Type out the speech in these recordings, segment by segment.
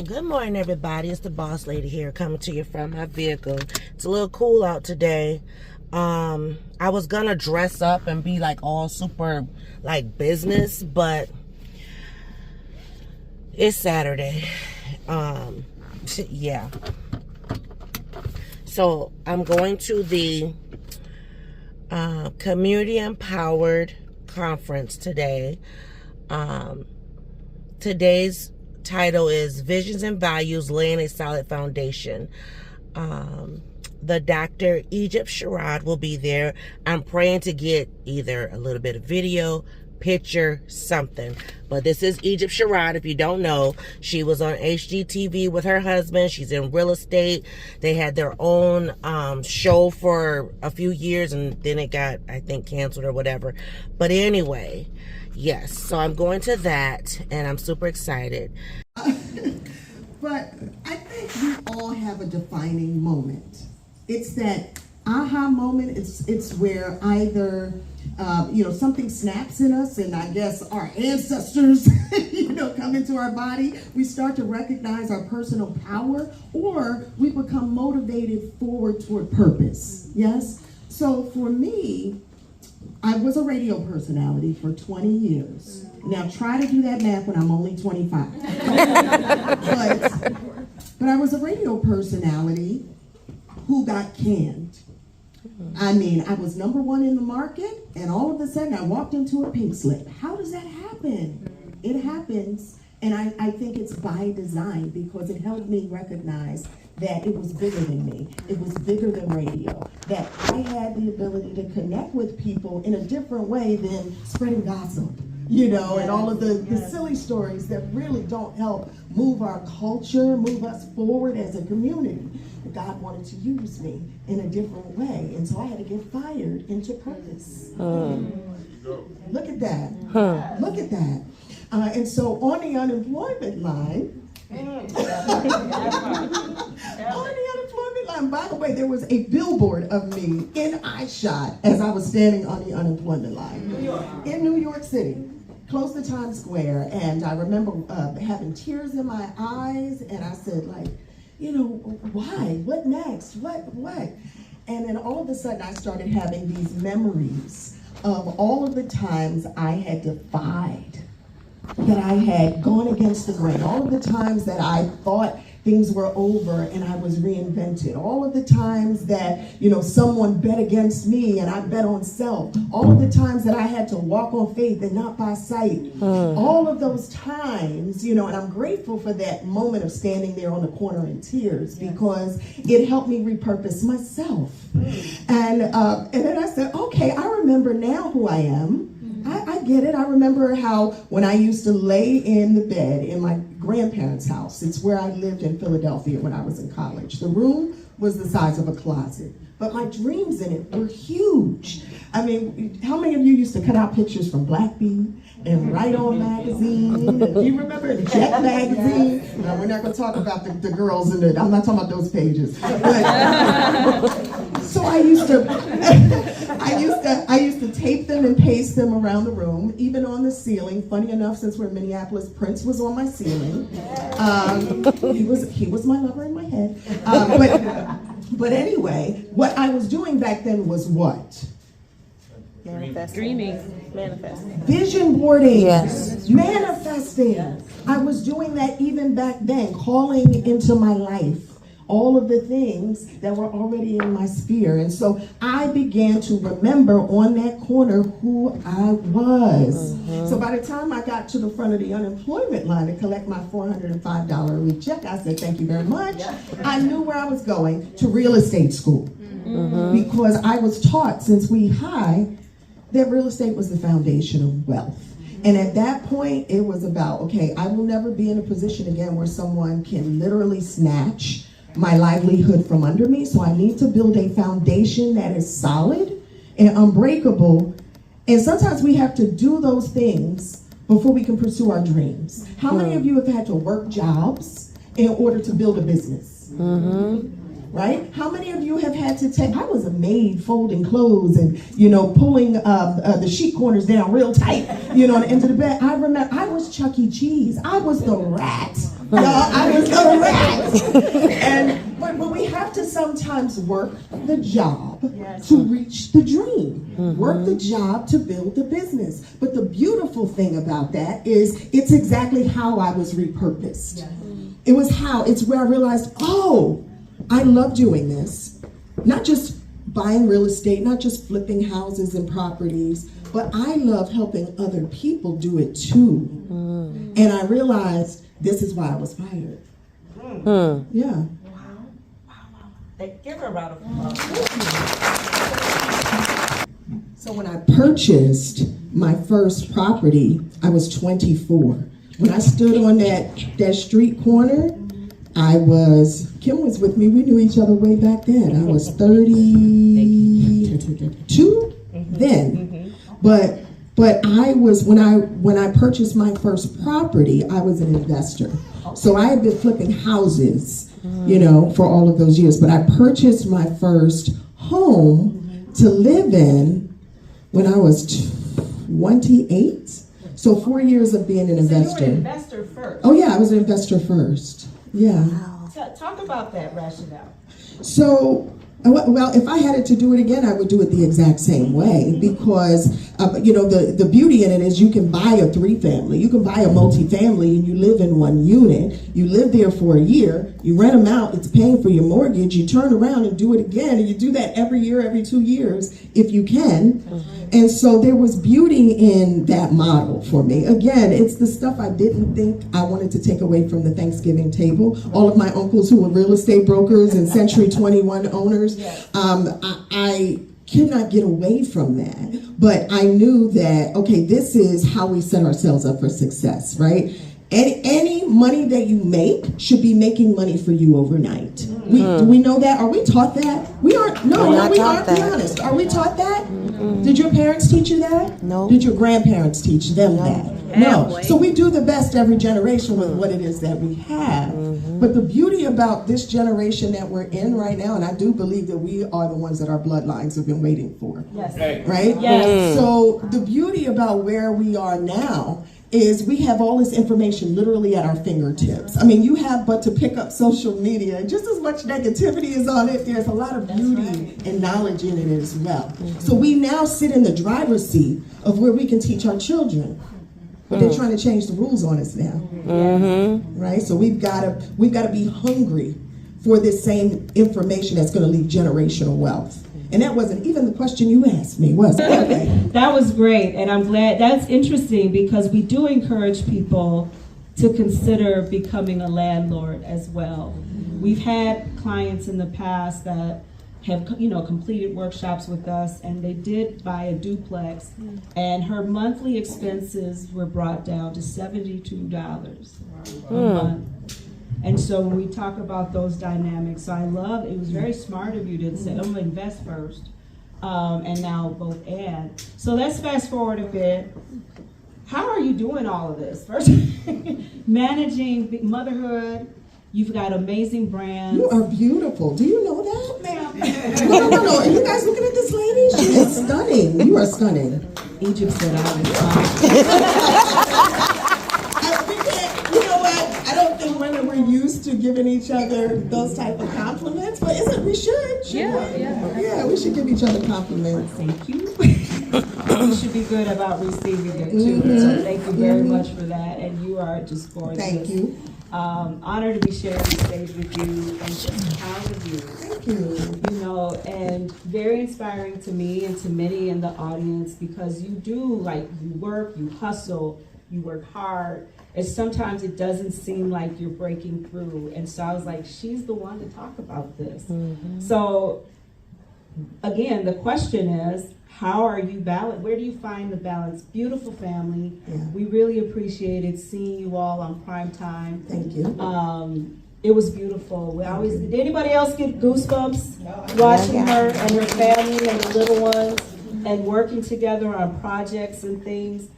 Good morning, everybody. It's the boss lady here coming to you from my vehicle. It's a little cool out today. I was gonna dress up and be like all super like business, but it's Saturday. Yeah. So I'm going to the Community Empowered Conference today. Today's title is Visions and Values, Laying a Solid Foundation. The Dr. Egypt Sherrod will be there. I'm praying to get either a little bit of video, picture, something. But this is Egypt Sherrod. If you don't know, she was on HGTV with her husband. She's in real estate. They had their own show for a few years, and then it got, I think, canceled or whatever. But anyway, yes. So I'm going to that, and I'm super excited. But I think we all have a defining moment. It's that aha moment. It's where either something snaps in us, and I guess our ancestors come into our body. We start to recognize our personal power, or we become motivated forward toward purpose. Yes. So for me, I was a radio personality for 20 years. Now try to do that math when I'm only 25. But I was a radio personality who got canned. I mean, I was #1 in the market, and all of a sudden I walked into a pink slip. How does that happen? It happens, and I think it's by design, because it helped me recognize that it was bigger than me. It was bigger than radio. That I had the ability to connect with people in a different way than spreading gossip, and all of the silly stories that really don't help move our culture, move us forward as a community. God wanted to use me in a different way, and so I had to get fired into purpose. Look at that. Look at that. And so on the unemployment line, by the way, there was a billboard of me in eyeshot as I was standing on the unemployment line in New York City, close to Times Square. And I remember having tears in my eyes, and I said, why? What next? What? And then all of a sudden I started having these memories of all of the times I had defied, that I had gone against the grain, all of the times that I thought things were over and I was reinvented, all of the times that, someone bet against me and I bet on self, all of the times that I had to walk on faith and not by sight, all of those times, and I'm grateful for that moment of standing there on the corner in tears, because it helped me repurpose myself. And then I said, okay, I remember now who I am. I get it. I remember how when I used to lay in the bed in my grandparents' house, it's where I lived in Philadelphia when I was in college. The room was the size of a closet, but my dreams in it were huge. I mean, how many of you used to cut out pictures from Black Bee and Right On magazine? Do you remember Jet magazine? No, we're not going to talk about the girls in it. I'm not talking about those pages. But, so I used to tape them and paste them around the room, even on the ceiling. Funny enough, since we're in Minneapolis, Prince was on my ceiling. He was my lover in my head. But anyway, what I was doing back then was what? Dreaming. Manifesting. Vision boarding. Yes. Manifesting. Yes. I was doing that even back then, calling into my life all of the things that were already in my sphere. And so I began to remember on that corner who I was. So by the time I got to the front of the unemployment line to collect my $405 a week check, I said, thank you very much. I knew where I was going, to real estate school. Because I was taught since wee high that real estate was the foundation of wealth. And at that point, it was about, okay, I will never be in a position again where someone can literally snatch my livelihood from under me. So I need to build a foundation that is solid and unbreakable. And sometimes we have to do those things before we can pursue our dreams. How many of you have had to work jobs in order to build a business? Right? How many of you have had to I was a maid folding clothes and, pulling the sheet corners down real tight, on the end of the bed. I remember I was Chuck E. Cheese. I was the rat I was a rat. But we have to sometimes work the job to reach the dream. Work the job to build the business. But the beautiful thing about that is it's exactly how I was repurposed. It's where I realized, oh, I love doing this. Not just buying real estate, not just flipping houses and properties, but I love helping other people do it too. And I realized this is why I was fired. Yeah. Give her a round of applause. So when I purchased my first property, I was 24. When I stood on that street corner, Kim was with me, we knew each other way back then. I was 32 then. But I was, when I purchased my first property, I was an investor. So I had been flipping houses, for all of those years. But I purchased my first home to live in when I was 28. So 4 years of being an investor. You were an investor first. Oh yeah, I was an investor first. Yeah. Talk about that rationale. So, well, if I had it to do it again, I would do it the exact same way because, the beauty in it is you can buy a 3-family, you can buy a multi-family and you live in one unit. You live there for a year, you rent them out, it's paying for your mortgage, you turn around and do it again, and you do that every year, every 2 years, if you can. And so there was beauty in that model for me. Again, it's the stuff I didn't think I wanted to take away from the Thanksgiving table. All of my uncles who were real estate brokers and Century 21 owners, I could not get away from that. But I knew that, okay, this is how we set ourselves up for success, right? Any money that you make should be making money for you overnight. Do we know that? Are we taught that? We aren't. No, we aren't. Be honest. Are we taught that? Did your parents teach you that? No. Did your grandparents teach them that? No. So we do the best every generation with what it is that we have. But the beauty about this generation that we're in right now, and I do believe that we are the ones that our bloodlines have been waiting for. Yes. Right? Yes. So the beauty about where we are now is we have all this information literally at our fingertips. I mean, you have but to pick up social media. Just as much negativity is on it, there's a lot of beauty and knowledge in it as well. So we now sit in the driver's seat of where we can teach our children. But they're trying to change the rules on us now. Right? So we've got to be hungry for this same information that's going to leave generational wealth. And that wasn't even the question you asked me, was it? Okay. That was great, and I'm glad. That's interesting because we do encourage people to consider becoming a landlord as well. We've had clients in the past that have completed workshops with us, and they did buy a duplex, and her monthly expenses were brought down to $72 a month. And so when we talk about those dynamics, I love it was very smart of you to say, I'm gonna invest first, and now both add. So let's fast forward a bit. How are you doing all of this? First, managing motherhood. You've got amazing brands. You are beautiful. Do you know that? Ma'am. No. Are you guys looking at this lady? She is stunning. You are stunning. Egypt said I was You know what? I don't think women were used to giving each other those type of compliments, but we should. Yeah, we should give each other compliments. Thank you. You should be good about receiving them too. So thank you very much for that. And you are just gorgeous. Thank you. Honored to be sharing the stage with you and just proud of you. Thank you. And very inspiring to me and to many in the audience because you do, you work, you hustle, you work hard. And sometimes it doesn't seem like you're breaking through. And so I was like, she's the one to talk about this. So again, the question is, how are you balanced? Where do you find the balance? Beautiful family. Yeah. We really appreciated seeing you all on prime time. Thank you. It was beautiful. Did anybody else get goosebumps watching her and her family and the little ones and working together on projects and things?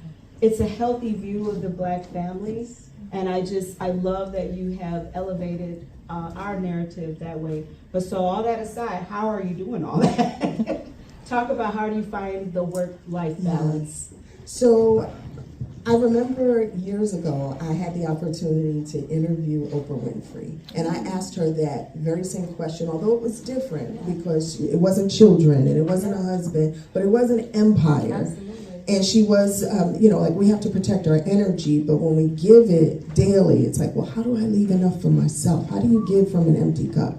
It's a healthy view of the Black family, and I love that you have elevated our narrative that way. But so all that aside, how are you doing all that? Talk about how do you find the work-life balance? So I remember years ago, I had the opportunity to interview Oprah Winfrey, and I asked her that very same question, although it was different because it wasn't children and it wasn't a husband, but it was an empire. Absolutely. And she was, like we have to protect our energy, but when we give it daily, it's like, well, how do I leave enough for myself? How do you give from an empty cup?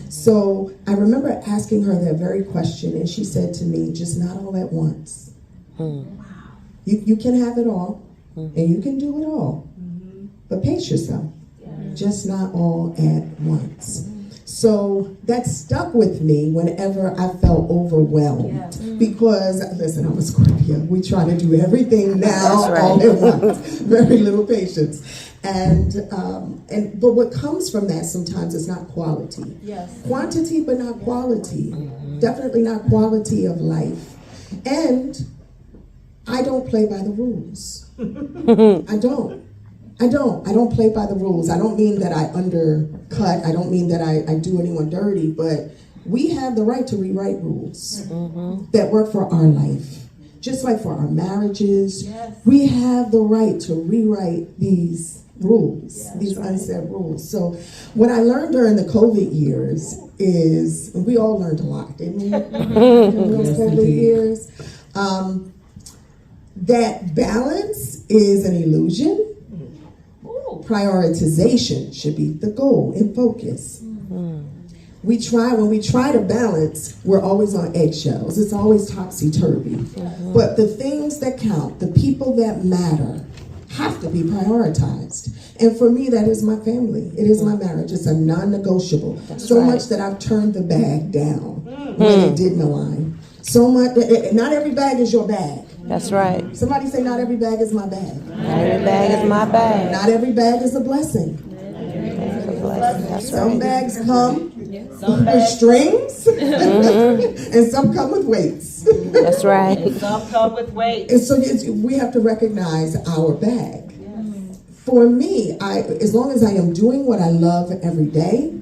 So I remember asking her that very question, and she said to me, just not all at once. Wow. You can have it all. And you can do it all, but pace yourself, just not all at once. So that stuck with me whenever I felt overwhelmed. Because, listen, I'm a Scorpio. We try to do everything now, all at once. Very little patience. But what comes from that sometimes is not quality. Quantity, but not quality. Definitely not quality of life. And I don't play by the rules. I don't play by the rules. I don't mean that I undercut. I don't mean that I do anyone dirty, but we have the right to rewrite rules that work for our life. Just like for our marriages, we have the right to rewrite these rules, these unsaid rules. So what I learned during the COVID years is, and we all learned a lot, didn't we? In those COVID years. That balance is an illusion. Prioritization should be the goal and focus. When we try to balance, we're always on eggshells. It's always topsy-turvy. But the things that count, the people that matter, have to be prioritized. And for me, that is my family. It is my marriage. It's a non-negotiable. Much that I've turned the bag down when it didn't align. So much, not every bag is your bag. That's right. Somebody say, not every bag is my bag. Not every bag is my bag. Not every bag is a blessing. That's Some right. bags come with strings, and some come with weights. That's right. And some come with weight. And so we have to recognize our bag. For me, as long as I am doing what I love every day,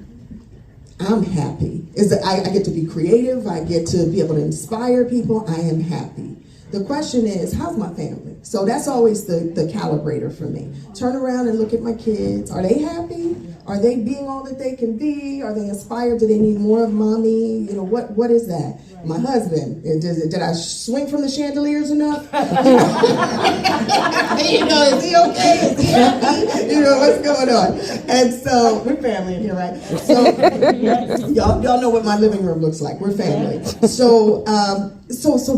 I'm happy. I get to be creative. I get to be able to inspire people. I am happy. The question is, how's my family? So that's always the calibrator for me. Turn around and look at my kids. Are they happy? Are they being all that they can be? Are they inspired? Do they need more of mommy? What is that? My husband, did I swing from the chandeliers enough? Is he okay? Is he happy? What's going on? And so, we're family in here, right? So, y'all know what my living room looks like. We're family. So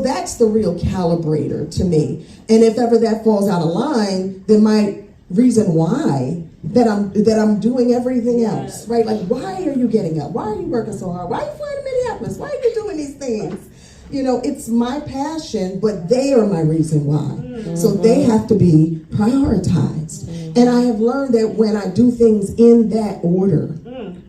that's the real calibrator to me. And if ever that falls out of line, then my reason why that I'm doing everything else, right? Like, why are you getting up? Why are you working so hard? Why are you flying to Minneapolis? Why are you doing these things? It's my passion, but they are my reason why. So they have to be prioritized. And I have learned that when I do things in that order,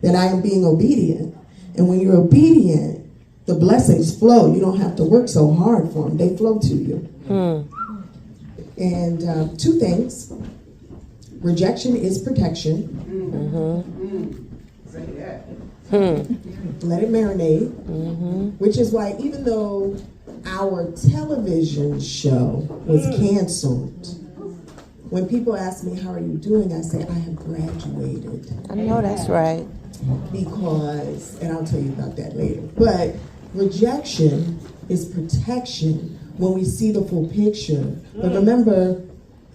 that I am being obedient. And when you're obedient, the blessings flow. You don't have to work so hard for them. They flow to you. And two things. Rejection is protection. Let it marinate. Which is why even though our television show was canceled, when people ask me, how are you doing? I say, I have graduated. I know that's right. Because, and I'll tell you about that later, but rejection is protection when we see the full picture. But remember,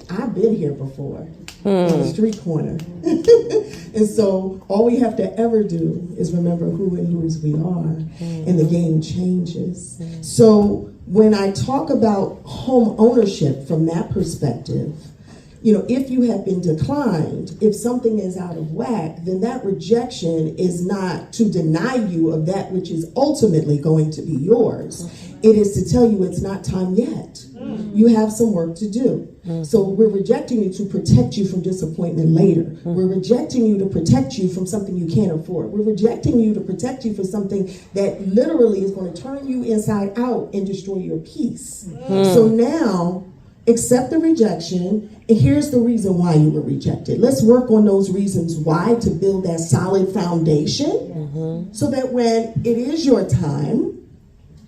I've been here before, on the street corner. And so all we have to ever do is remember who and whose we are, and the game changes. So when I talk about home ownership from that perspective, if you have been declined, if something is out of whack, then that rejection is not to deny you of that which is ultimately going to be yours. It is to tell you it's not time yet. You have some work to do. So we're rejecting you to protect you from disappointment later. We're rejecting you to protect you from something you can't afford. We're rejecting you to protect you from something that literally is going to turn you inside out and destroy your peace. So now, accept the rejection, and here's the reason why you were rejected. Let's work on those reasons why to build that solid foundation so that when it is your time,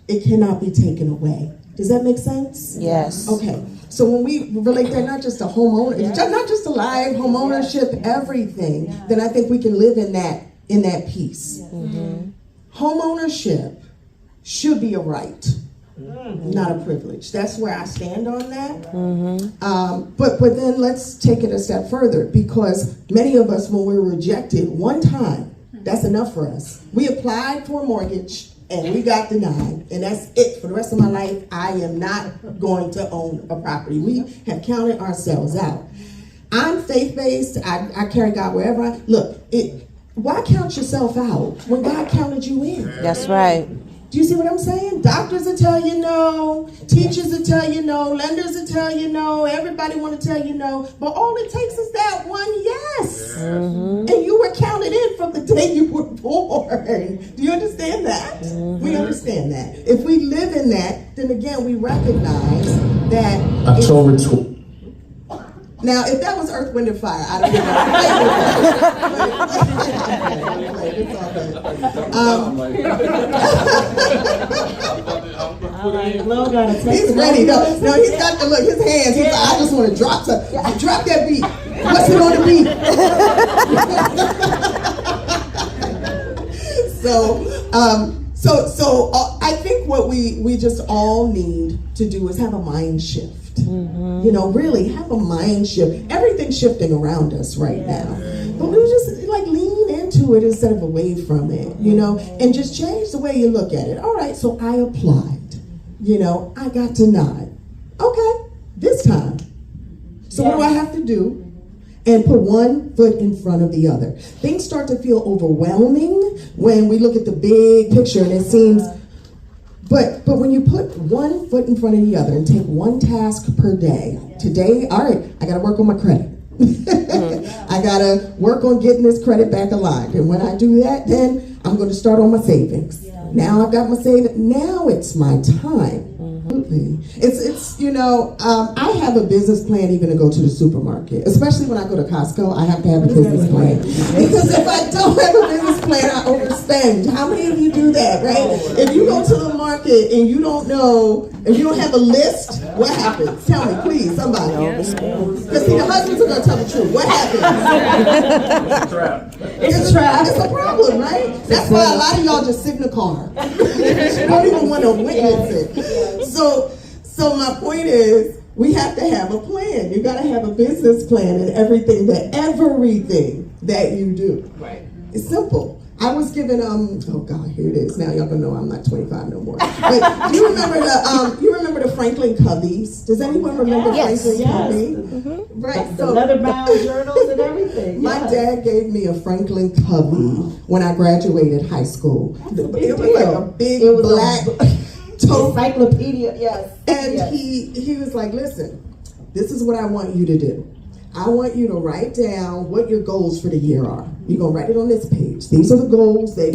it cannot be taken away. Does that make sense? Yes. Okay. So when we relate that not just to homeowner, not just to life, home ownership, everything, then I think we can live in that peace. Home ownership should be a right, not a privilege. That's where I stand on that. But then let's take it a step further, because many of us, when we're rejected one time, that's enough for us. We applied for a mortgage and we got denied, and that's it for the rest of my life. I am not going to own a property. We have counted ourselves out. I'm faith-based. I carry God wherever I look. Why count yourself out when God counted you in? That's right. Do you see what I'm saying? Doctors will tell you no, teachers will tell you no, lenders will tell you no, everybody want to tell you no, but all it takes is that one yes. And you were counted in from the day you were born. Do you understand that? We understand that. If we live in that, then again, we recognize that October 12th. Now, if that was Earth, Wind, and Fire, I don't know. He's ready. No, he's got to look. His hands. He's like, I just want to drop that beat. What's it on the beat? So I think what we just all need to do is have a mind shift. You know, really have a mind shift. Everything's shifting around us right now, but we just like lean into it instead of away from it, you know, and just change the way you look at it. All right, so I applied, you know, I got denied. Okay, this time. So what do I have to do? And put one foot in front of the other. Things start to feel overwhelming when we look at the big picture, and it seems. But when you put one foot in front of the other and take one task per day, today, all right, I got to work on my credit. I got to work on getting this credit back aligned. And when I do that, then I'm going to start on my savings. Now I've got my savings. Now it's my time. It's you know, I have a business plan even to go to the supermarket, especially when I go to Costco. I have to have a business plan, because if I don't have a business plan, I overspend. How many of you do that, right? If you go to the market and you don't know, if you don't have a list, what happens? Tell me, please, somebody. Because see, the husbands are going to tell the truth. What happens? It's a trap. It's a trap. It's a problem, right? That's why a lot of y'all just sit in the car. You don't even want to witness it. So my point is, we have to have a plan. You got to have a business plan in everything that you do. Right. It's simple. I was given oh God, here it is. Now y'all gonna know I'm not 25 no more. But do you remember the Franklin Coveys? Does anyone remember Franklin Covey? Right. The leather-bound journals and everything. My dad gave me a Franklin Covey when I graduated high school. It was like a big black encyclopedia, yes. And he was like, listen, this is what I want you to do. I want you to write down what your goals for the year are. You're going to write it on this page. These are the goals, the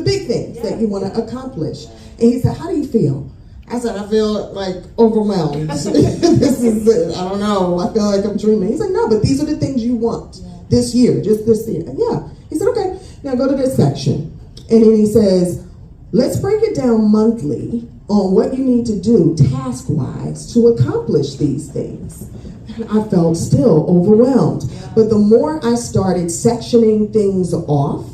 big things that you want to accomplish. And he said, how do you feel? I said, I feel like overwhelmed. This is it. I don't know. I feel like I'm dreaming. He's like, no, but these are the things you want this year, just this year. And yeah. He said, okay, now go to this section. And then he says, let's break it down monthly on what you need to do task-wise to accomplish these things. And I felt still overwhelmed. But the more I started sectioning things off,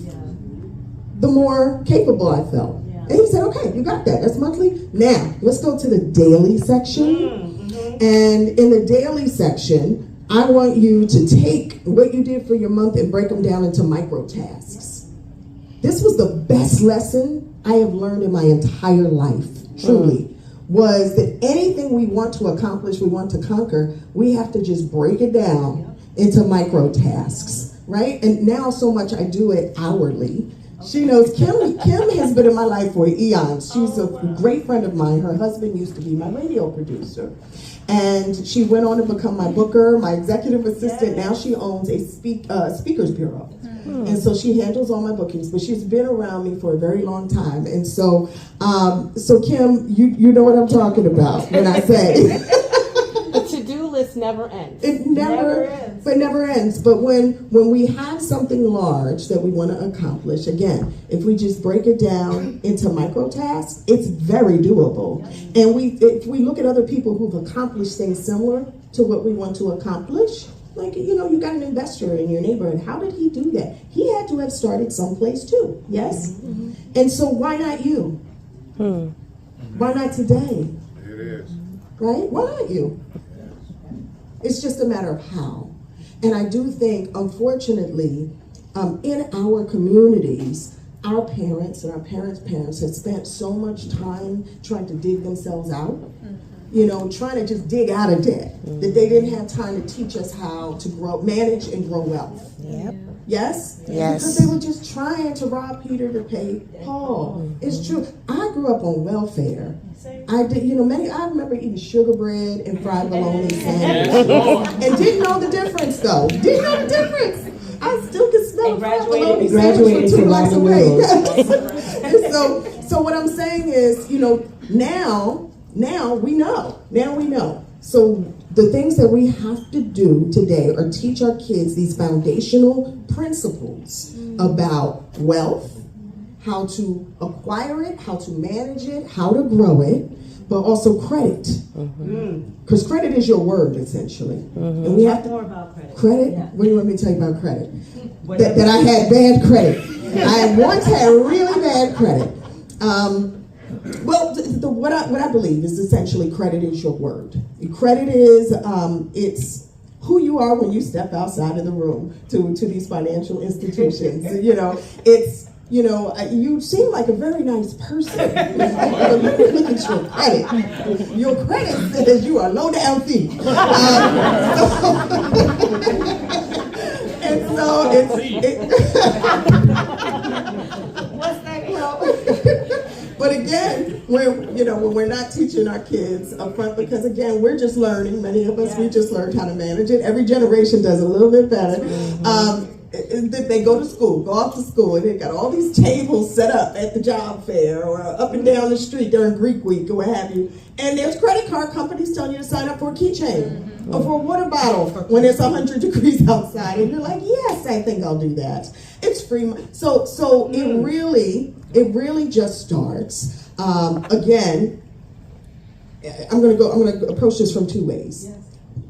the more capable I felt. And he said, okay, you got that. That's monthly. Now, let's go to the daily section. And in the daily section, I want you to take what you did for your month and break them down into micro tasks. This was the best lesson I have learned in my entire life, truly, was that anything we want to accomplish, we want to conquer, we have to just break it down into micro tasks, right? And now so much I do it hourly. She knows Kim has been in my life for eons. She's a great friend of mine. Her husband used to be my radio producer. And she went on to become my booker, my executive assistant. Now she owns a speakers bureau. And so she handles all my bookings, but she's been around me for a very long time. And so Kim, you know what I'm talking about when I say a to-do list. list never ends. It never ends. But never ends. But when we have something large that we want to accomplish, again, if we just break it down into micro tasks, it's very doable. And if we look at other people who've accomplished things similar to what we want to accomplish, like, you know, you got an investor in your neighborhood. How did he do that? He had to have started someplace too. Yes? Mm-hmm. And so why not you? Why not today? It is. Right? Why not you? It's just a matter of how. And I do think, unfortunately, in our communities, our parents and our parents' parents have spent so much time trying to dig themselves out, you know, trying to just dig out of debt, that they didn't have time to teach us how to manage and grow wealth. Yep. Yes? Yes. Because they were just trying to rob Peter to pay Paul. It's true. I grew up on welfare. I did, you know, I remember eating sugar bread and fried bologna sandwiches. And didn't know the difference, though. Didn't know the difference. I still can smell fried bologna sandwich from 2 blocks away. So what I'm saying is, you know, now we know. Now we know. So the things that we have to do today are teach our kids these foundational principles about wealth, how to acquire it, how to manage it, how to grow it, but also credit. Because credit is your word, essentially. And we have to more about credit. Credit? Yeah. What do you want me to tell you about credit? That I had bad credit. I once had really bad credit. Well, what I believe is essentially credit is your word. Credit is it's who you are when you step outside of the room to these financial institutions. You know, it's, you know, you seem like a very nice person. Look at your credit. Your credit says you are low down fee. And so what's that? But again, when we're not teaching our kids up front, because again, we're just learning. Many of us, we just learned how to manage it. Every generation does a little bit better. They go to school, go off to school, and they got all these tables set up at the job fair or up and down the street during Greek week or what have you. And there's credit card companies telling you to sign up for a keychain or for a water bottle when it's 100 degrees outside, and you're like, yes, I think I'll do that. It's free. So it really just starts. Again, I'm going to approach this from 2 ways. Yes.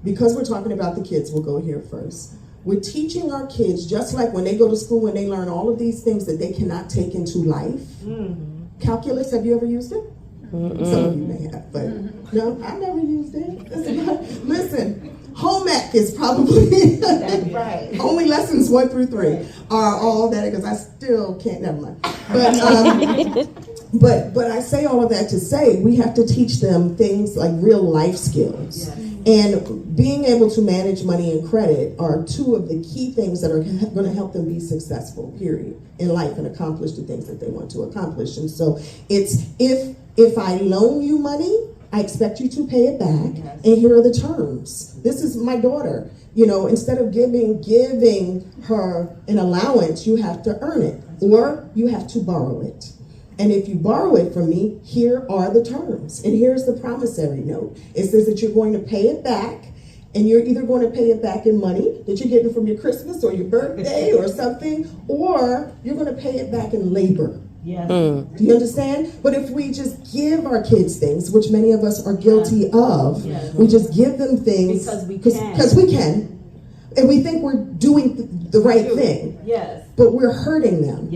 Because we're talking about the kids, we'll go here first. We're teaching our kids, just like when they go to school, when they learn all of these things that they cannot take into life. Calculus, have you ever used it? Some of you may have, but no, I've never used it. Listen, home ec is probably right. Only lessons 1 through 3 are all that, because I still can't, never mind. But I say all of that to say we have to teach them things like real life skills. Yes. And being able to manage money and credit are 2 of the key things that are going to help them be successful, period, in life and accomplish the things that they want to accomplish. And so it's if I loan you money, I expect you to pay it back. Yes. And here are the terms. This is my daughter. You know, instead of giving her an allowance, you have to earn it, or you have to borrow it. And if you borrow it from me, here are the terms. And here's the promissory note. It says that you're going to pay it back, and you're either going to pay it back in money that you're getting from your Christmas or your birthday or something, or you're going to pay it back in labor. Yes. Do you understand? But if we just give our kids things, which many of us are guilty of, we just give them things because we can, and we think we're doing the right thing. Yes. But we're hurting them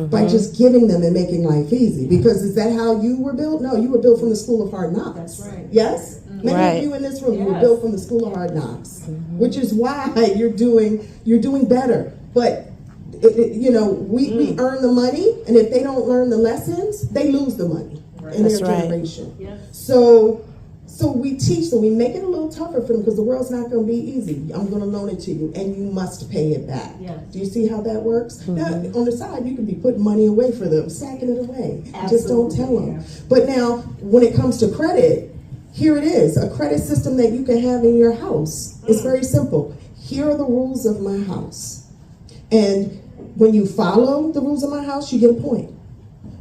by just giving them and making life easy. Because is that how you were built? No, you were built from the school of hard knocks. That's right. Yes? Many of you in this room, you were built from the school of hard knocks, which is why you're doing better. But we earn the money, and if they don't learn the lessons, they lose the money in their generation. Yes. So we teach, so we make it a little tougher for them, because the world's not going to be easy. I'm going to loan it to you, and you must pay it back. Yes. Do you see how that works? Now, on the side, you can be putting money away for them, sacking it away. Absolutely. Just don't tell them. Yeah. But now, when it comes to credit, here it is, a credit system that you can have in your house. It's very simple. Here are the rules of my house. And when you follow the rules of my house, you get a point.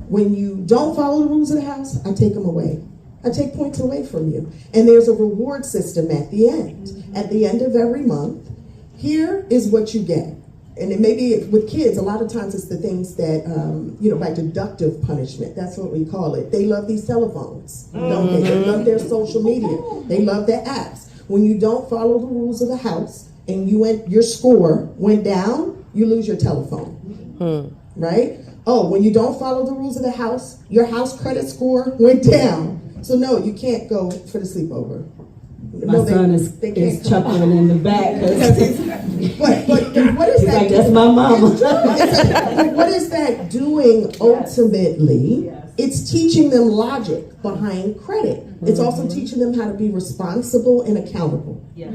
When you don't follow the rules of the house, I take them away. I take points away from you. And there's a reward system at the end. At the end of every month, here is what you get. And it may be with kids, a lot of times it's the things that, like deductive punishment. That's what we call it. They love these telephones, don't they? They love their social media. They love their apps. When you don't follow the rules of the house and your score went down, you lose your telephone, right? Oh, when you don't follow the rules of the house, your house credit score went down. So no, you can't go for the sleepover. My son is chuckling in the back. But what is that? Like, that's my mama. What is that doing ultimately? Yes. It's teaching them logic behind credit. It's also teaching them how to be responsible and accountable. Yes.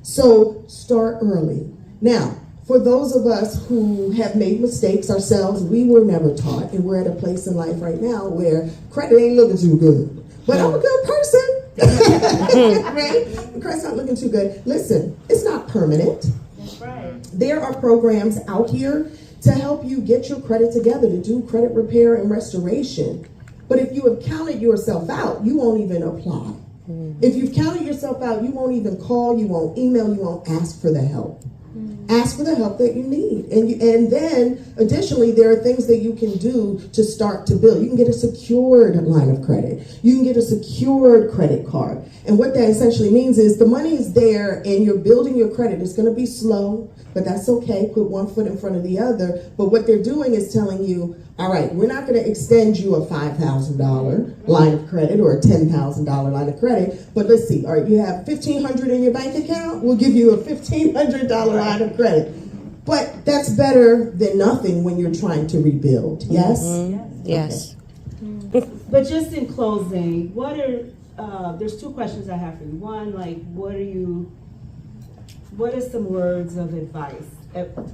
So start early. Now, for those of us who have made mistakes ourselves, we were never taught, and we're at a place in life right now where credit ain't looking too good. But I'm a good person. Right? The credit's not looking too good. Listen, it's not permanent. That's right. There are programs out here to help you get your credit together, to do credit repair and restoration. But if you have counted yourself out, you won't even apply. If you've counted yourself out, you won't even call, you won't email, you won't ask for the help. Ask for the help that you need. And then, additionally, there are things that you can do to start to build. You can get a secured line of credit. You can get a secured credit card. And what that essentially means is the money is there and you're building your credit. It's going to be slow, but that's okay. Put one foot in front of the other. But what they're doing is telling you, all right, we're not going to extend you a $5,000 line of credit or a $10,000 line of credit. But let's see, all right, you have $1,500 in your bank account? We'll give you a $1,500 line of credit. But that's better than nothing when you're trying to rebuild. Yes? Mm-hmm. Yes. Okay. But just in closing, there's two questions I have for you. One, like, what are some words of advice?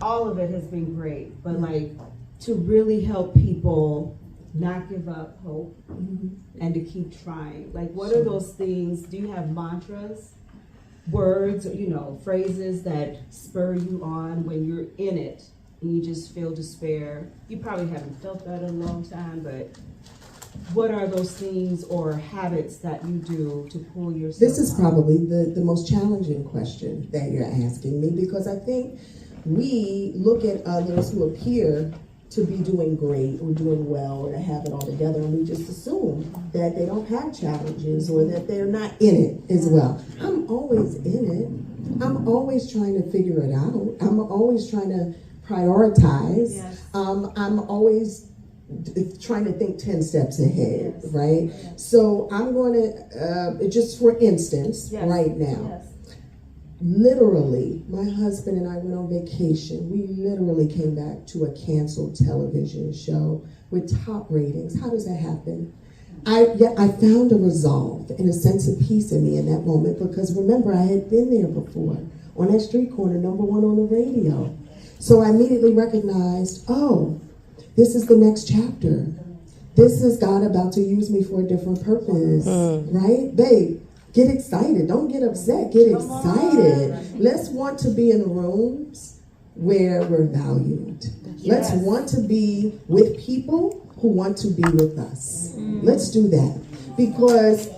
All of it has been great, but like, to really help people not give up hope and to keep trying. Like, what are those things? Do you have mantras, words, phrases that spur you on when you're in it and you just feel despair? You probably haven't felt that in a long time, but what are those things or habits that you do to pull yourself This is out? probably the most challenging question that you're asking me, because I think we look at others who appear to be doing great or doing well or to have it all together, and we just assume that they don't have challenges or that they're not in it as well. I'm always in it. I'm always trying to figure it out. I'm always trying to prioritize. Yes. I'm always trying to think 10 steps ahead, yes. Right? Yes. So I'm going to, just for instance, yes. Right now, yes. Literally, my husband and I went on vacation. We literally came back to a canceled television show with top ratings. How does that happen? Yet I found a resolve and a sense of peace in me in that moment, because remember, I had been there before on that street corner, #1 on the radio. So I immediately recognized, oh, this is the next chapter. This is God about to use me for a different purpose, right? Babe, get excited. Don't get upset. Get excited. Let's want to be in rooms where we're valued. Yes. Let's want to be with people who want to be with us. Let's do that. Because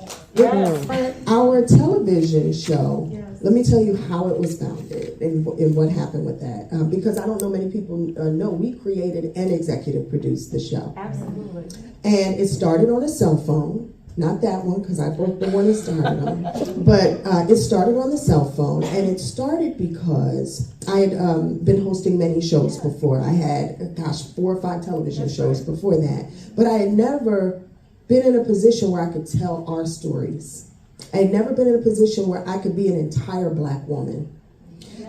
our television show, let me tell you how it was founded and what happened with that. Because I don't know many people know, we created and executive produced the show. Absolutely. And it started on a cell phone. Not that one, because I broke the one it started on. But it started on the cell phone, and it started because I had been hosting many shows before. I had, 4 or 5 television shows before that. But I had never been in a position where I could tell our stories. I had never been in a position where I could be an entire Black woman.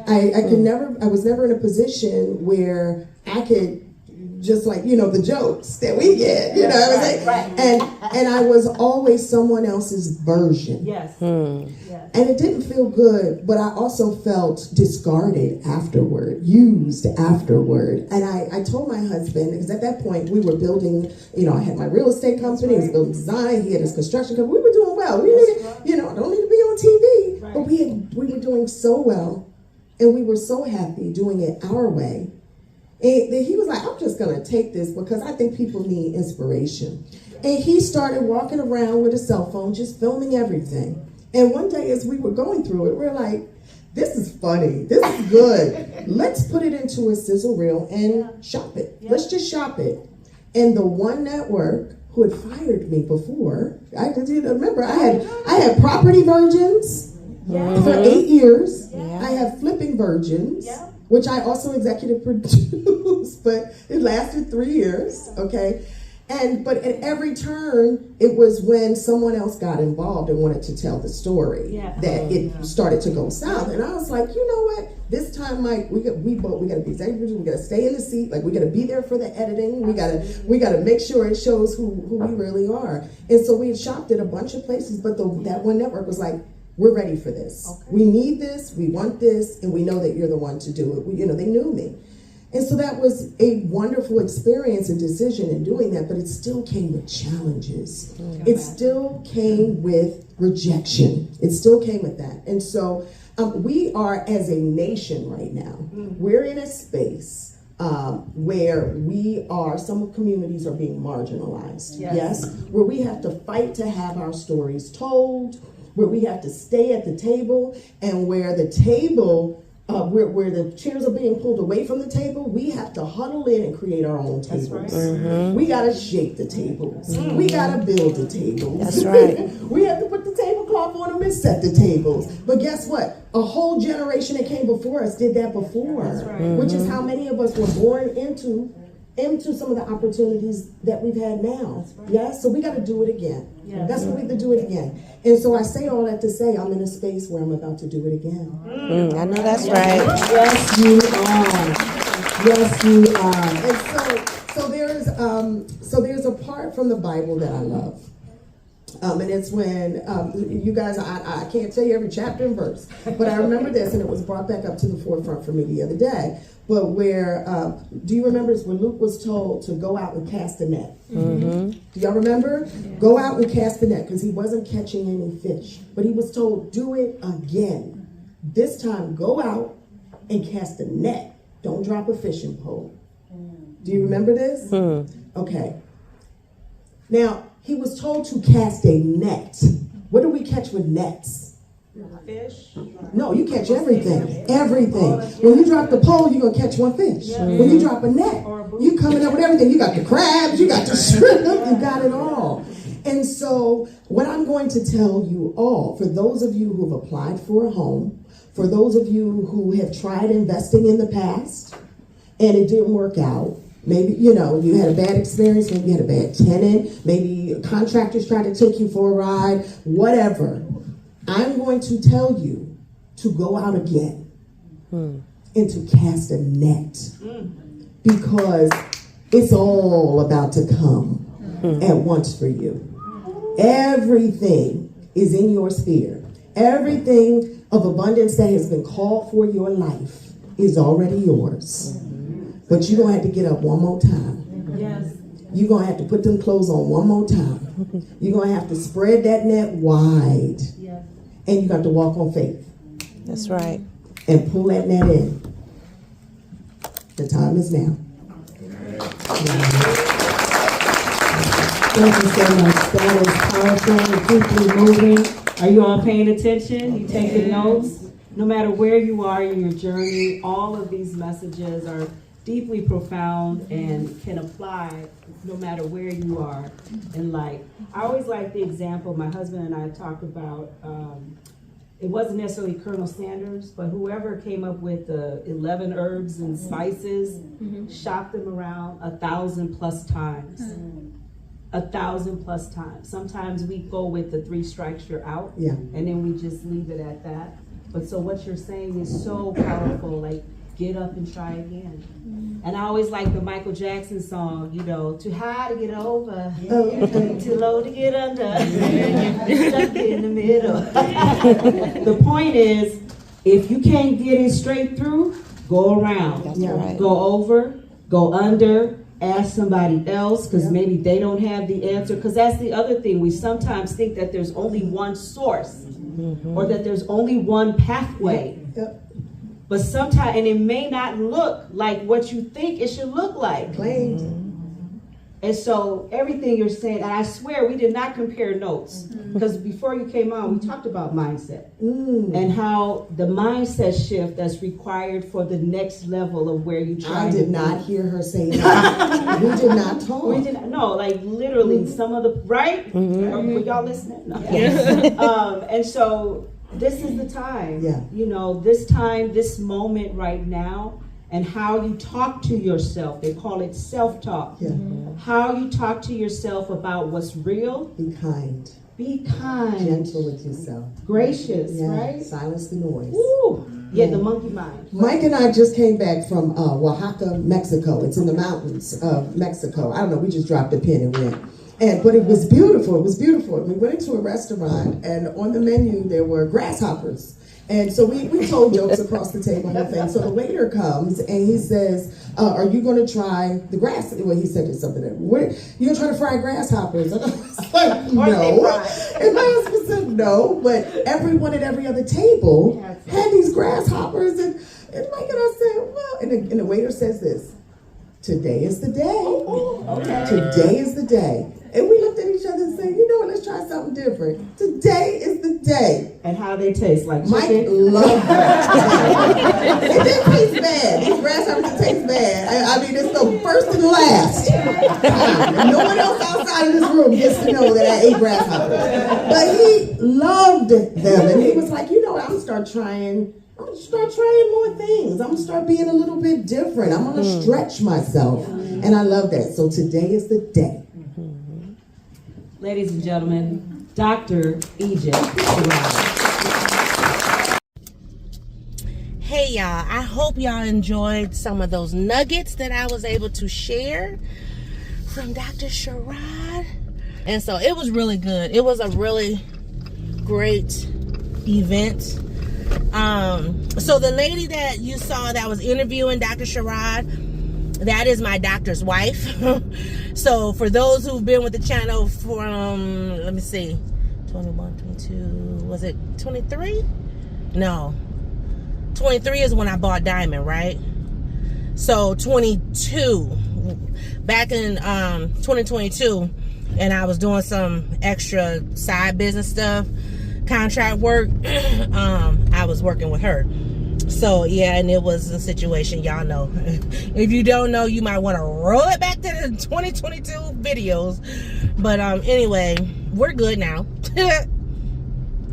I was never in a position where I could just like, the jokes that we get, and I was always someone else's version. Yes. Yes. And it didn't feel good, but I also felt discarded afterward, used afterward. And I told my husband, because at that point we were building, I had my real estate company, he was building design, he had his construction company. We were doing well. We needed, I don't need to be on TV, but we were doing so well, and we were so happy doing it our way. And he was like, I'm just going to take this because I think people need inspiration. And he started walking around with a cell phone, just filming everything. And one day as we were going through it, we're like, this is funny. This is good. Let's put it into a sizzle reel and shop it. Let's just shop it. And the one network who had fired me before, I remember I had Property Virgins for 8 years. I have Flipping Virgins, which I also executive produced, but it lasted 3 years, okay? But at every turn, it was when someone else got involved and wanted to tell the story that it started to go south. And I was like, you know what? This time, Mike, we got to be executives. We got to stay in the seat. Like, we got to be there for the editing. We got to make sure it shows who we really are. And so we had shopped at a bunch of places, but that one network was like, we're ready for this. Okay. We need this. We want this, and we know that you're the one to do it. They knew me. And so that was a wonderful experience and decision in doing that, but it still came with challenges. It still came with rejection. It still came with that. And so we are, as a nation right now, we're in a space where some communities are being marginalized. Yes? Where we have to fight to have our stories told, where we have to stay at the table, and where the table where the chairs are being pulled away from the table, we have to huddle in and create our own tables. That's right. We got to shape the tables. We got to build the tables. That's right. We have to put the tablecloth on them and set the tables. But guess what? A whole generation that came before us did that before, which is how many of us were born into some of the opportunities that we've had now. Right. Yes, so we got to do it again. That's what we have to do it again. And so I say all that to say I'm in a space where I'm about to do it again. I know that's right. Yes, you are. Yes, you are. And so there's a part from the Bible that I love. And it's when you guys, I can't tell you every chapter and verse, but I remember this, and it was brought back up to the forefront for me the other day. But where, do you remember when Luke was told to go out and cast a net? Do y'all remember? Go out and cast the net, because he wasn't catching any fish. But he was told, do it again. This time, go out and cast a net. Don't drop a fishing pole. Do you remember this? Okay. Now, he was told to cast a net. What do we catch with nets? Fish? No, you catch everything. Everything. When you drop the pole, you're going to catch one fish. When you drop a net, you coming up with everything. You got the crabs, you got the shrimp, you got it all. And so what I'm going to tell you all, for those of you who have applied for a home, for those of you who have tried investing in the past and it didn't work out, maybe, you had a bad experience, maybe you had a bad tenant, maybe contractors tried to take you for a ride, whatever. I'm going to tell you to go out again and to cast a net, because it's all about to come at once for you. Everything is in your sphere. Everything of abundance that has been called for your life is already yours. But you're going to have to get up one more time. Yes. You're going to have to put them clothes on one more time. You're going to have to spread that net wide. Yes. And you got to walk on faith. That's right. And pull that net in. The time is now. Thank you so much. That is powerful and deeply moving. Are you all paying attention? You taking notes? No matter where you are in your journey, all of these messages are deeply profound and can apply no matter where you are in life. I always like the example my husband and I talked about. It wasn't necessarily Colonel Sanders, but whoever came up with the 11 herbs and spices, shopped them around 1,000+ times. 1,000+ times. Sometimes we go with the 3 strikes you're out, and then we just leave it at that. But so what you're saying is so powerful, like get up and try again. And I always like the Michael Jackson song, too high to get over, too low to get under, stuck in the middle. The point is, if you can't get it straight through, go around. That's right. Go over, go under, ask somebody else, because maybe they don't have the answer. Because that's the other thing. We sometimes think that there's only one source, or that there's only one pathway. But sometimes, and it may not look like what you think it should look like. And so everything you're saying, and I swear we did not compare notes, because before you came on, we talked about mindset and how the mindset shift that's required for the next level of where you try. I did not hear her say that. We did not talk. We did not, no, like literally some of the, right? Were y'all listening? No. And so this is the time, you know, this time, this moment right now, and how you talk to yourself. They call it self-talk. How you talk to yourself about what's real. Be kind. Be kind. Gentle with yourself. Gracious, right? Silence the noise. Woo. Yeah, the monkey mind. Mike and I just came back from Oaxaca, Mexico. It's in the mountains of Mexico. I don't know, we just dropped a pin and went. But it was beautiful. It was beautiful. We went into a restaurant, and on the menu there were grasshoppers. And so we told jokes across the table and everything. So the waiter comes and he says, are you going to try the grass? Well, he said something. What, you going to try to fry grasshoppers? And I was like, no. And my husband said no. But everyone at every other table had these grasshoppers. And Mike and I said, well, and the waiter says this, today is the day. Today is the day. And we looked at each other and said, you know what, let's try something different. Today is the day. And how they taste, like chicken? Mike loved that. It didn't taste bad. These grasshoppers taste bad. I mean, it's the first and last time. No one else outside of this room gets to know that I ate grasshoppers. But he loved them. And he was like, you know what, I'm going to start trying more things. I'm going to start being a little bit different. I'm going to stretch myself. And I love that. So today is the day. Ladies and gentlemen, Dr. Egypt. Hey y'all, I hope y'all enjoyed some of those nuggets that I was able to share from Dr. Sherrod. And so it was really good. It was a really great event. So the lady that you saw that was interviewing Dr. Sherrod, that is my doctor's wife. So for those who've been with the channel from, let me see, 21, 22, was it 23? No. 23 is when I bought Diamond, right? So 22, back in 2022, and I was doing some extra side business stuff, contract work, I was working with her. So yeah, and it was a situation, y'all know. If you don't know, you might want to roll it back to the 2022 videos. But anyway, we're good now.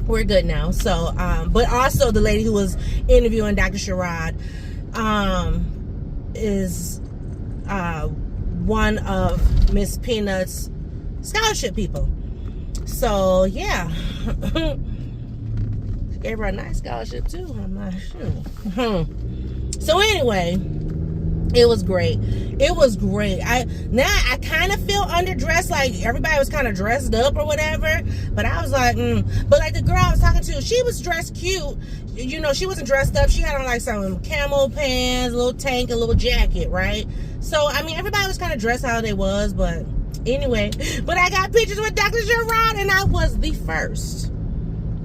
We're good now. So but also the lady who was interviewing Dr. Sherrod is one of Miss Peanut's scholarship people. So yeah. Gave her a nice scholarship too. I'm not sure. So anyway, it was great. It was great. I kind of feel underdressed, like everybody was kind of dressed up or whatever. But I was like, But like the girl I was talking to, she was dressed cute. You know, she wasn't dressed up. She had on like some camo pants, a little tank, a little jacket, right? So I mean, everybody was kind of dressed how they was. But anyway, but I got pictures with Dr. Sherrod, and I was the first.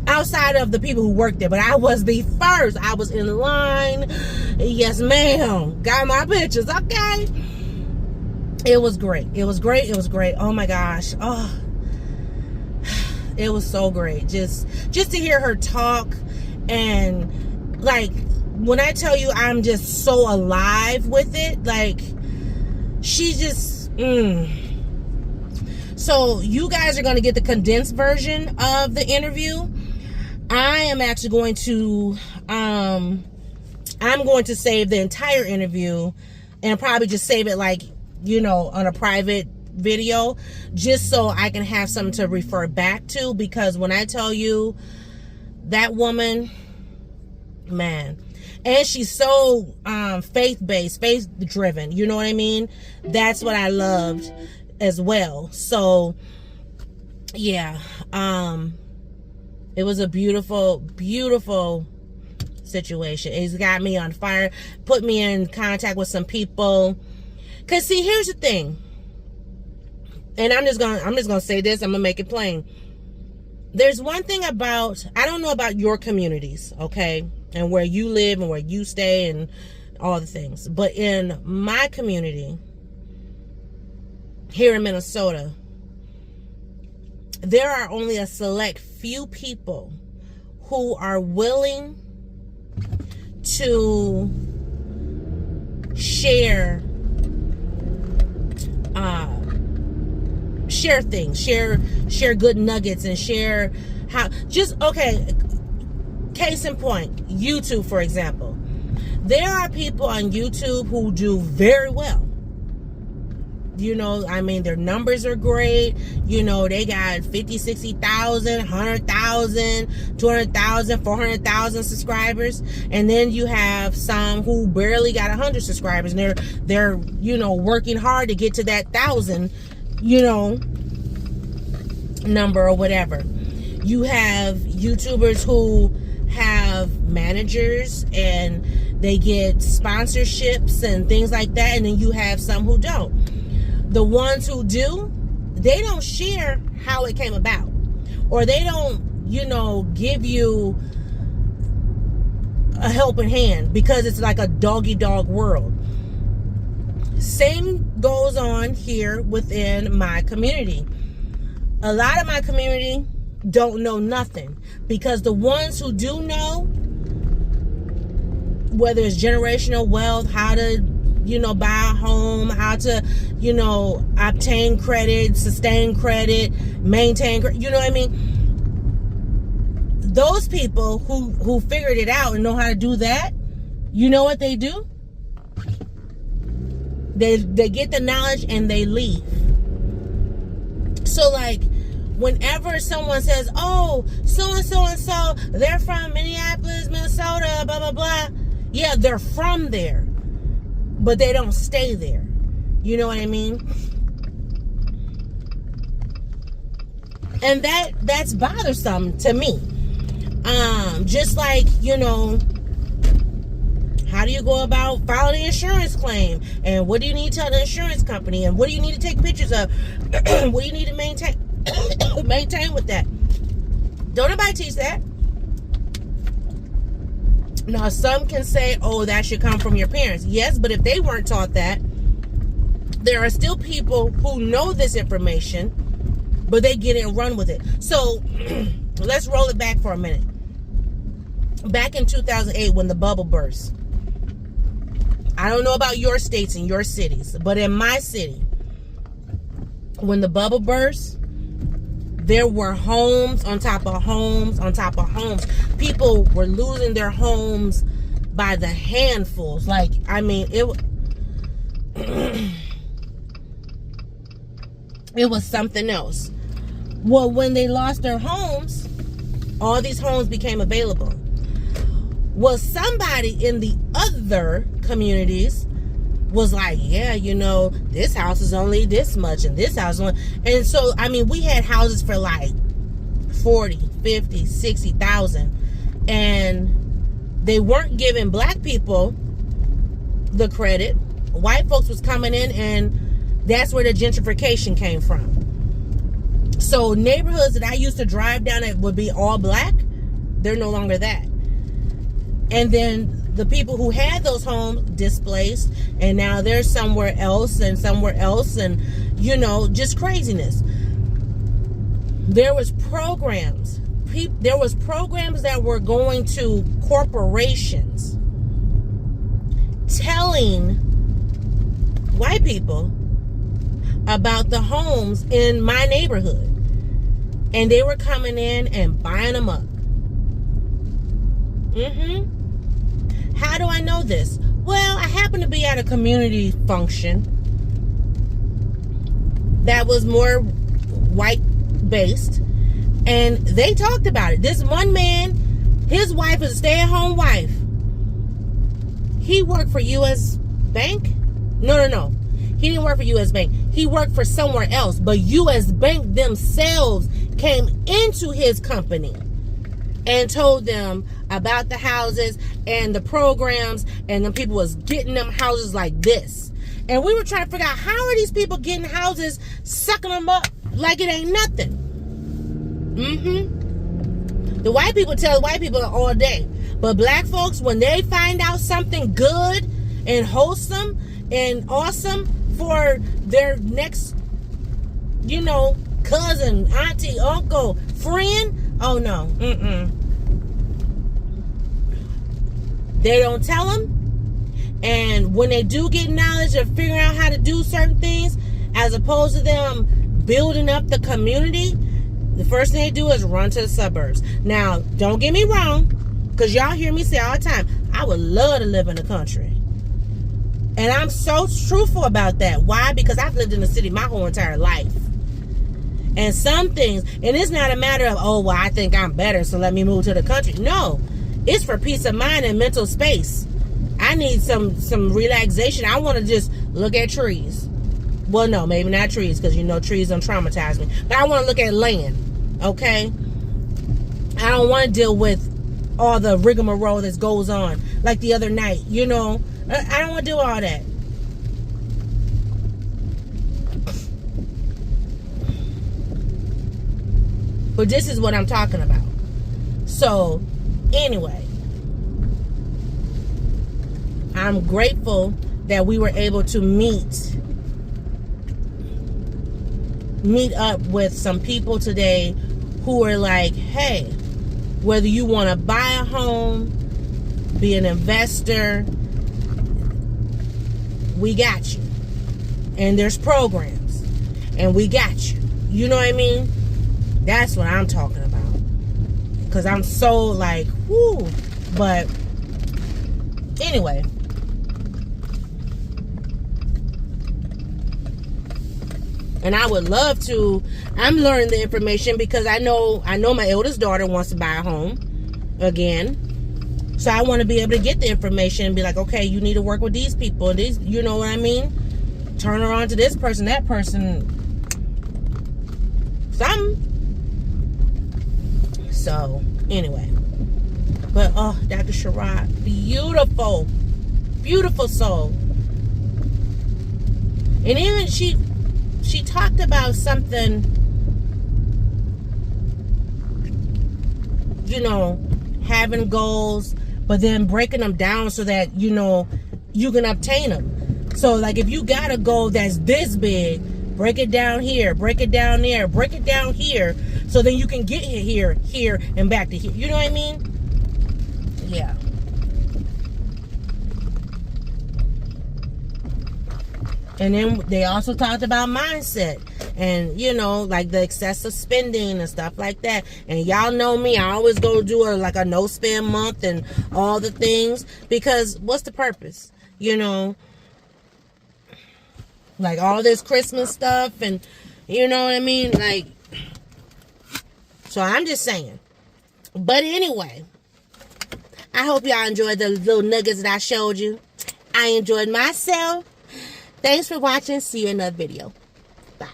Outside of the people who worked there, but I was the first. I was in line. Yes, ma'am. Got my pictures, okay? It was great. It was great. It was great. Oh my gosh. Oh, it was so great. Just to hear her talk, and like when I tell you I'm just so alive with it, like she just So you guys are going to get the condensed version of the interview. I am actually going to, I'm going to save the entire interview and probably just save it like, you know, on a private video, just so I can have something to refer back to. Because when I tell you that woman, man, and she's so faith-based, faith-driven, you know what I mean? That's what I loved as well. So yeah, it was a beautiful, beautiful situation. It's got me on fire, put me in contact with some people. Cause see, here's the thing, and I'm just gonna say this, I'm gonna make it plain. There's one thing about, I don't know about your communities, okay, and where you live and where you stay and all the things, but in my community, here in Minnesota, there are only a select few people who are willing to share things, share good nuggets, and share how, okay, case in point, YouTube, for example. There are people on YouTube who do very well. Their numbers are great. They got 50, 60,000, 100,000, 200,000, 400,000 subscribers. And then you have some who barely got 100 subscribers, and they're working hard to get to that 1,000, number or whatever. You have YouTubers who have managers and they get sponsorships and things like that. And then you have some who don't. The ones who do, they don't share how it came about, or they don't, give you a helping hand, because it's like a dog-eat-dog world. Same goes on here within my community. A lot of my community don't know nothing, because the ones who do know, whether it's generational wealth, how to buy a home, how to, obtain credit, sustain credit, maintain credit, those people who figured it out and know how to do that, you know what they do? They get the knowledge and they leave. So, like, whenever someone says, oh, so-and-so and so, they're from Minneapolis, Minnesota, blah, blah, blah. Yeah, they're from there, but they don't stay there. You know what I mean? And that's bothersome to me. Just like, how do you go about filing an insurance claim? And what do you need to tell the insurance company? And what do you need to take pictures of? What do you need to maintain with that? Don't nobody teach that. Now, some can say, oh, that should come from your parents. Yes, but if they weren't taught that, there are still people who know this information, but they get it and run with it. So let's roll it back for a minute. Back in 2008, when the bubble burst, I don't know about your states and your cities, but in my city, when the bubble burst, there were homes on top of homes on top of homes. People were losing their homes by the handfuls. Like, I mean, it was something else. Well, when they lost their homes, all these homes became available. Well, somebody in the other communities was like, yeah, this house is only this much, and this house is only... And so, I mean, we had houses for like 40, 50, 60,000, and they weren't giving black people the credit. White folks was coming in, and that's where the gentrification came from. So neighborhoods that I used to drive down that would be all black, they're no longer that. And then the people who had those homes displaced, and now they're somewhere else, and just craziness. There was programs that were going to corporations telling white people about the homes in my neighborhood, and they were coming in and buying them up. How do I know this? Well, I happened to be at a community function that was more white-based, and they talked about it. This one man, his wife is a stay-at-home wife. He worked for U.S. Bank? No. He didn't work for U.S. Bank. He worked for somewhere else, but U.S. Bank themselves came into his company and told them about the houses and the programs, and the people was getting them houses like this. And we were trying to figure out, how are these people getting houses, sucking them up like it ain't nothing? The white people tell white people all day, but black folks, when they find out something good and wholesome and awesome for their next you know, cousin, auntie, uncle, friend. Oh no, They don't tell them. And when they do get knowledge of figuring out how to do certain things, as opposed to them building up the community, the first thing they do is run to the suburbs. Now, don't get me wrong, because y'all hear me say all the time, I would love to live in the country. And I'm so truthful about that. Why? Because I've lived in the city my whole entire life. And some things, and it's not a matter of, oh, well, I think I'm better, so let me move to the country. No, it's for peace of mind and mental space. I need some relaxation. I want to just look at trees. Well, no, maybe not trees, because you know trees don't traumatize me. But I want to look at land, okay? I don't want to deal with all the rigmarole that goes on. Like the other night, you know. I don't want to do all that. But this is what I'm talking about. So, anyway, I'm grateful that we were able to meet up with some people today who are like, hey, whether you want to buy a home, be an investor, we got you. And there's programs, and we got you. You know what I mean? That's what I'm talking about. Because I'm so like, whoo. But anyway. And I would love to. I'm learning the information because I know my eldest daughter wants to buy a home again. So I want to be able to get the information and be like, okay, you need to work with these people. These, you know what I mean? Turn her on to this person, that person. Something. So, anyway. But, oh, Dr. Sherrod, beautiful. Beautiful soul. And even she talked about something, you know, having goals, but then breaking them down so that, you know, you can obtain them. So, like, if you got a goal that's this big, break it down here, break it down there, break it down here, so then you can get here, and back to here. You know what I mean? Yeah. And then they also talked about mindset and, you know, like the excessive spending and stuff like that. And y'all know me, I always go do a no spend month and all the things, because what's the purpose? You know, like all this Christmas stuff and, you know what I mean? Like, so I'm just saying. But anyway, I hope y'all enjoyed the little nuggets that I showed you. I enjoyed myself. Thanks for watching. See you in another video. Bye.